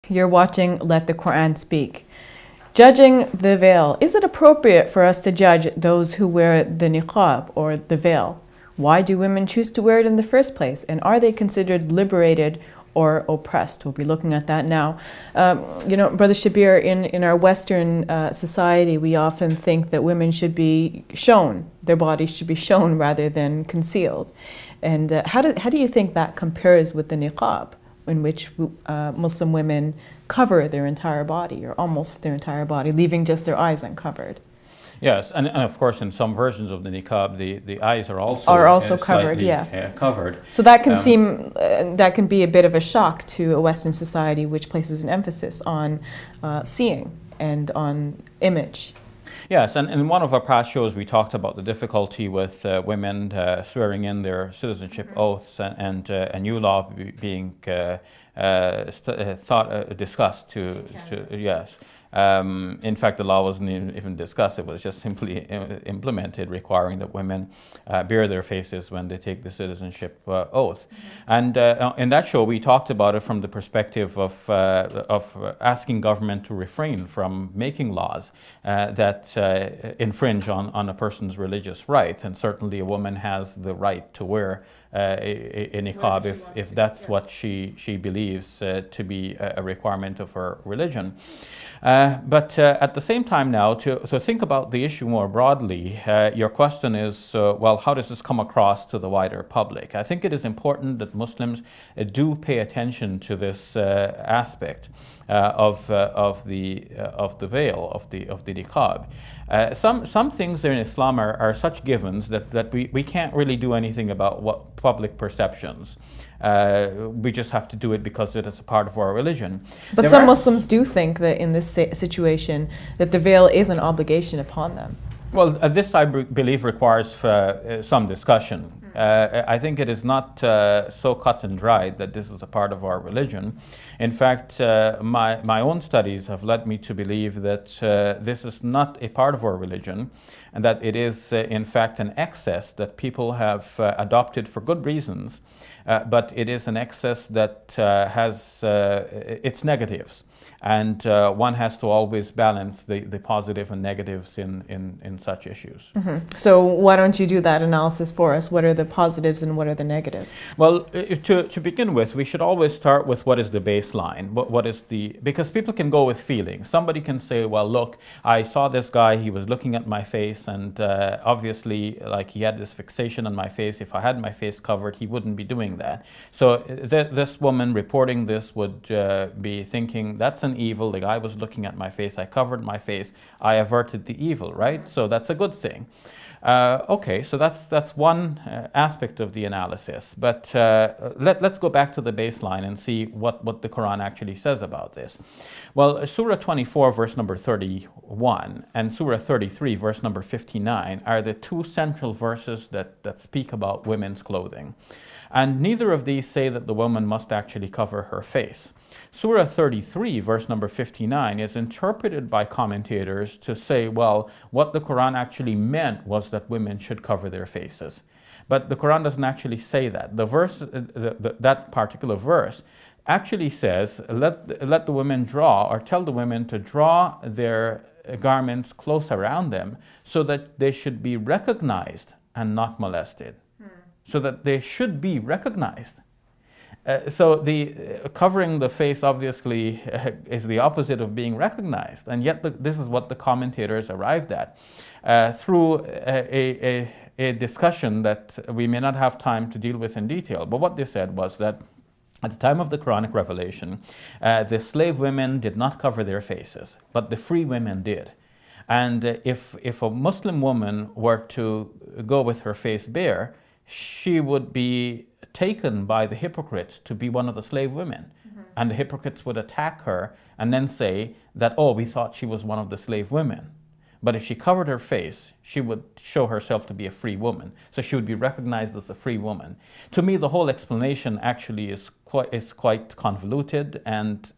You're watching Let the Quran Speak. Judging the veil. Is it appropriate for us to judge those who wear the niqab or the veil? Why do women choose to wear it in the first place? And are they considered liberated or oppressed? We'll be looking at that now. You know, Brother Shabir, in our Western society, we often think that women should be shown, their bodies should be shown rather than concealed. And how do you think that compares with the niqab, in which Muslim women cover their entire body, or almost their entire body, leaving just their eyes uncovered? Yes, and of course in some versions of the niqab, the eyes are also covered, yes. Covered. So that can seem, that can be a bit of a shock to a Western society which places an emphasis on seeing and on image. Yes, and in one of our past shows we talked about the difficulty with women swearing in their citizenship oaths and a new law being discussed to yes. In fact, the law wasn't even discussed. It was just simply implemented, requiring that women bare their faces when they take the citizenship oath. And in that show, we talked about it from the perspective of asking government to refrain from making laws that infringe on a person's religious right. And certainly a woman has the right to wear a niqab if that's what she believes to be a requirement of her religion. But at the same time now, to think about the issue more broadly, your question is, well, how does this come across to the wider public? I think it is important that Muslims do pay attention to this aspect of the veil, of the niqab. Some things in Islam are such givens that we can't really do anything about what public perceptions. We just have to do it because it is a part of our religion. But some Muslims do think that in this situation that the veil is an obligation upon them. Well, this I believe requires some discussion. I think it is not so cut and dried that this is a part of our religion. In fact, my own studies have led me to believe that this is not a part of our religion, and that it is in fact an excess that people have adopted for good reasons, but it is an excess that has its negatives. And one has to always balance the positive and negatives in such issues. So why don't you do that analysis for us? What are the positives and what are the negatives? Well, to begin with, we should always start with what is the baseline. Because people can go with feelings. Somebody can say, well, look, I saw this guy, he was looking at my face, and obviously, like, he had this fixation on my face. If I had my face covered, he wouldn't be doing that. So this woman reporting this would be thinking, that's an evil. The guy was looking at my face. I covered my face. I averted the evil, right? So that's a good thing. Okay, so that's one aspect of the analysis. But let's go back to the baseline and see what the Quran actually says about this. Well, Surah 24, verse number 31, and Surah 33, verse number 59 are the two central verses that speak about women's clothing. And neither of these say that the woman must actually cover her face. Surah 33, verse number 59, is interpreted by commentators to say, well, what the Quran actually meant was that women should cover their faces. But the Quran doesn't actually say that. The verse, that particular verse actually says, let the women draw, or tell the women to draw their garments close around them so that they should be recognized and not molested. So that they should be recognized. So the covering the face obviously is the opposite of being recognized, and yet this is what the commentators arrived at through a discussion that we may not have time to deal with in detail. But what they said was that at the time of the Quranic revelation, the slave women did not cover their faces, but the free women did. And if a Muslim woman were to go with her face bare, she would be taken by the hypocrites to be one of the slave women. And the hypocrites would attack her and then say that, oh, we thought she was one of the slave women. But if she covered her face, she would show herself to be a free woman. So she would be recognized as a free woman. To me, the whole explanation actually is quite convoluted and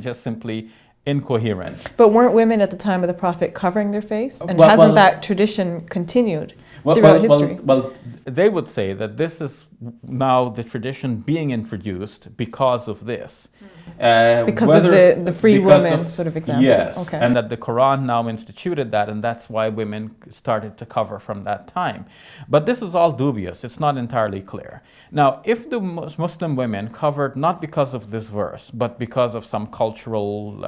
just simply incoherent. But weren't women at the time of the Prophet covering their face? And hasn't that tradition continued? throughout history. Well, they would say that this is now the tradition being introduced because of this. Because of the free woman sort of example. Yes, okay. And that the Quran now instituted that, and that's why women started to cover from that time. But this is all dubious. It's not entirely clear. Now, if the Muslim women covered not because of this verse, but because of some cultural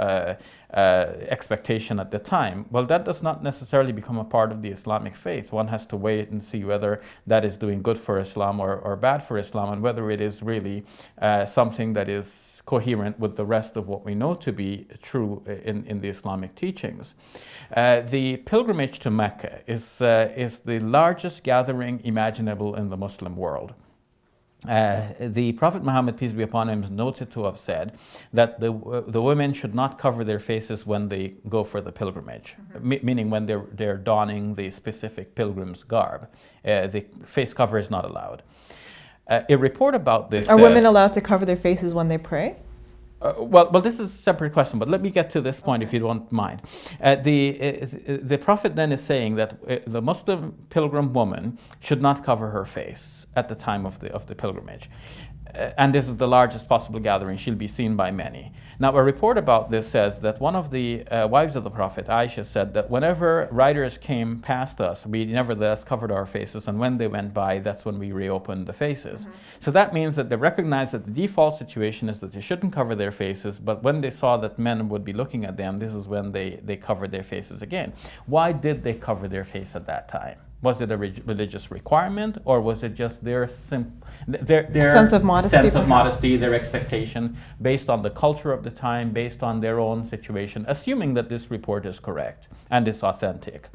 expectation at the time, well, that does not necessarily become a part of the Islamic faith. One has to wait and see whether that is doing good for Islam or bad for Islam, and whether it is really something that is coherent with the rest of what we know to be true in the Islamic teachings. The pilgrimage to Mecca is the largest gathering imaginable in the Muslim world. The Prophet Muhammad, peace be upon him, is noted to have said that the women should not cover their faces when they go for the pilgrimage, meaning when they're donning the specific pilgrim's garb. The face cover is not allowed. A report about this Are women allowed to cover their faces when they pray? Well, this is a separate question, but let me get to this point if you don't mind. The Prophet then is saying that the Muslim pilgrim woman should not cover her face at the time of the pilgrimage. And this is the largest possible gathering. She'll be seen by many. Now, a report about this says that one of the wives of the Prophet, Aisha, said that whenever riders came past us, we nevertheless covered our faces, and when they went by, that's when we reopened the faces. So that means that they recognized that the default situation is that they shouldn't cover their faces, but when they saw that men would be looking at them, this is when they covered their faces again. Why did they cover their face at that time? Was it a religious requirement, or was it just their sense of modesty, their expectation based on the culture of the time, based on their own situation, assuming that this report is correct and is authentic?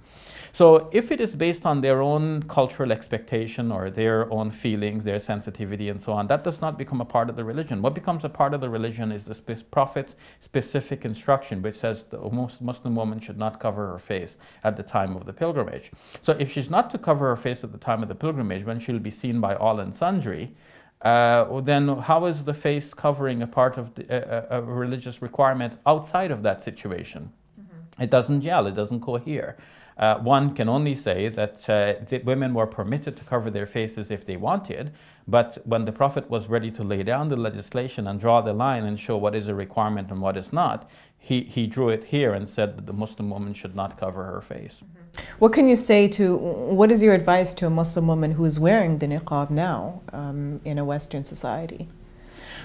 So if it is based on their own cultural expectation or their own feelings, their sensitivity and so on, that does not become a part of the religion. What becomes a part of the religion is the Prophet's specific instruction, which says the Muslim woman should not cover her face at the time of the pilgrimage. So if she's not to cover her face at the time of the pilgrimage, when she'll be seen by all and sundry, then how is the face covering a part of a religious requirement outside of that situation? It doesn't gel, it doesn't cohere. One can only say that the women were permitted to cover their faces if they wanted, but when the Prophet was ready to lay down the legislation and draw the line and show what is a requirement and what is not, he drew it here and said that the Muslim woman should not cover her face. What can you say what is your advice to a Muslim woman who is wearing the niqab now in a Western society?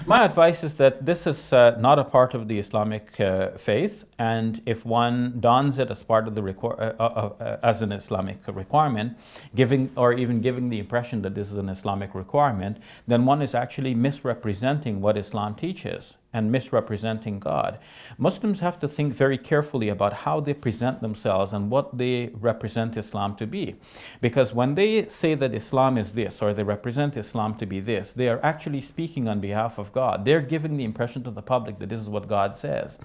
My advice is that this is not a part of the Islamic faith, and if one dons it as part of the as an Islamic requirement, giving the impression that this is an Islamic requirement, then one is actually misrepresenting what Islam teaches and misrepresenting God. Muslims have to think very carefully about how they present themselves and what they represent Islam to be. Because when they say that Islam is this, or they represent Islam to be this, they are actually speaking on behalf of God. They're giving the impression to the public that this is what God says.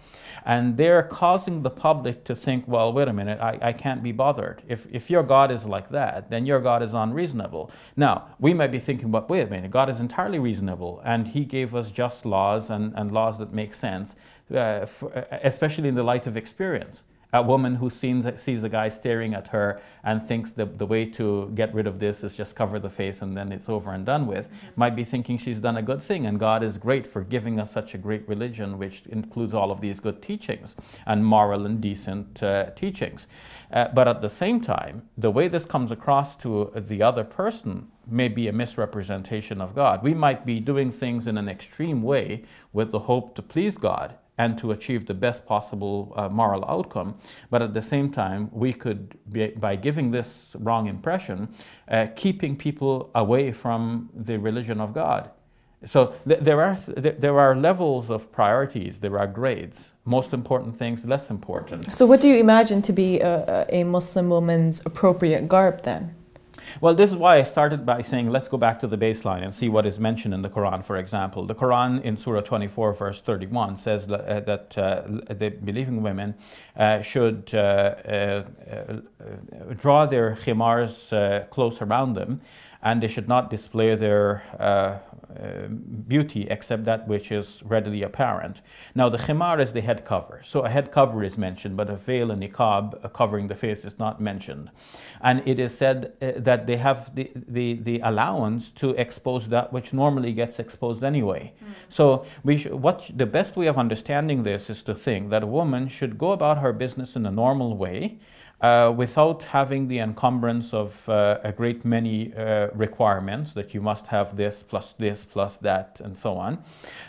And they're causing the public to think, well, wait a minute, I can't be bothered. If your God is like that, then your God is unreasonable. Now, we might be thinking, but wait a minute, God is entirely reasonable, and He gave us just laws and laws that make sense, especially in the light of experience. A woman who sees a guy staring at her and thinks that the way to get rid of this is just cover the face and then it's over and done with, might be thinking she's done a good thing, and God is great for giving us such a great religion which includes all of these good teachings and moral and decent teachings. But at the same time, the way this comes across to the other person may be a misrepresentation of God. We might be doing things in an extreme way with the hope to please God and to achieve the best possible moral outcome. But at the same time, we could, by giving this wrong impression, keeping people away from the religion of God. So there are levels of priorities, there are grades. Most important things, less important. So what do you imagine to be a Muslim woman's appropriate garb then? Well, this is why I started by saying, let's go back to the baseline and see what is mentioned in the Quran, for example. The Quran in Surah 24, verse 31 says that the believing women should draw their khimars close around them and they should not display their beauty except that which is readily apparent. Now the khimar is the head cover, so a head cover is mentioned, but a veil and niqab covering the face is not mentioned. And it is said that they have the allowance to expose that which normally gets exposed anyway. So the best way of understanding this is to think that a woman should go about her business in a normal way, without having the encumbrance of a great many requirements that you must have this plus that and so on.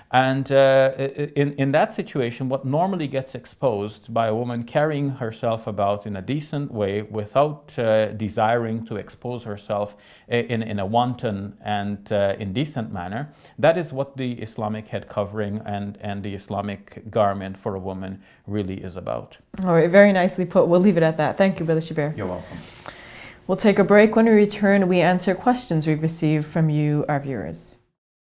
And in that situation, what normally gets exposed by a woman carrying herself about in a decent way without desiring to expose herself in a wanton and indecent manner, that is what the Islamic head covering and the Islamic garment for a woman really is about. All right, very nicely put. We'll leave it at that. Thank you, Brother Shabir. You're welcome. We'll take a break. When we return, we answer questions we've received from you, our viewers.